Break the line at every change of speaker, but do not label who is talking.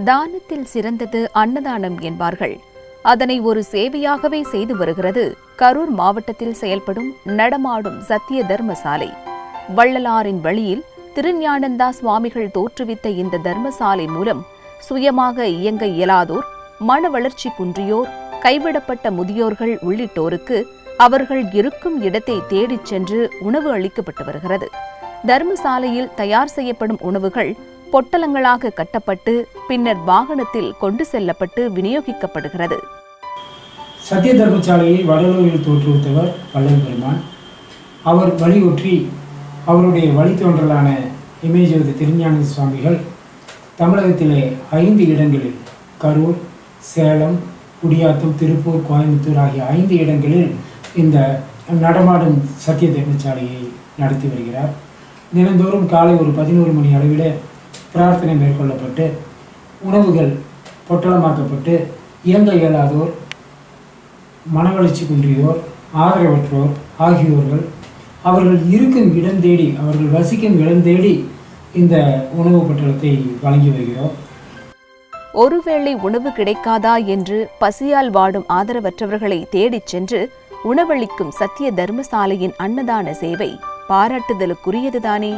தானத்தில் சிறந்தது அன்னதானம் என்பார்கள். அதனை ஒரு சேவையாகவே செய்து வருகிறது கரூர் மாவட்டத்தில் செயல்படும் நடமாடும் சத்திய தர்மசாலை. வள்ளலாரின் வழியில் திருஞானந்தா சுவாமிகள் தோற்றுவித்த இந்த தர்மசாலை மூலம் சுயமாக இயங்க இயலாதோர், மன வளர்ச்சி குன்றியோர், கைவிடப்பட்ட முதியோர்கள் உள்ளிட்டோருக்கு அவர்கள் இருக்கும் இடத்தை தேடிச் சென்று உணவு அளிக்கப்பட்டு வருகிறது. தர்மசாலையில் தயார் செய்யப்படும் உணவுகள் பொட்டலங்களாக கட்டப்பட்டு பின்னர் வாகனத்தில் கொண்டு செல்லப்பட்டு விநியோகிக்கப்படுகிறது.
சத்திய தர்மசாலையை வடலூரில் தோற்றுவித்தவர் வள்ளல் பெருமான். அவர் வலியுற்றி அவருடைய வழித்தோன்றலான இமயஜோதி திருஞான சுவாமிகள் தமிழகத்திலே 5 இடங்களில் கரூர், சேலம், குடியாத்தம், திருப்பூர், கோயம்புத்தூர் ஆகிய 5 இடங்களில் இந்த நடமாடும் சத்திய தர்மசாலையை நடத்தி வருகிறார். தினந்தோறும் காலை ஒரு 11 மணி அளவில் பிரார்த்தனை மேற்கொள்ளப்பட்டு உணவுகள் பொட்டலமாக்கப்பட்டு இயங்க இயலாதோர், மனவளர்ச்சி குன்றியோர், ஆதரவற்றோர் ஆகியோர்கள் அவர்கள் இருக்கும் இடம் தேடி, அவர்கள் வசிக்கும் இடம் தேடி இந்த உணவு பொட்டலத்தை வழங்கி வருகிறோம்.
ஒருவேளை உணவு கிடைக்காதா என்று பசியால் வாடும் ஆதரவற்றவர்களை தேடிச் சென்று உணவளிக்கும் சத்திய தர்மசாலையின் அன்னதான சேவை பாராட்டுதலுக்குரியதுதானே.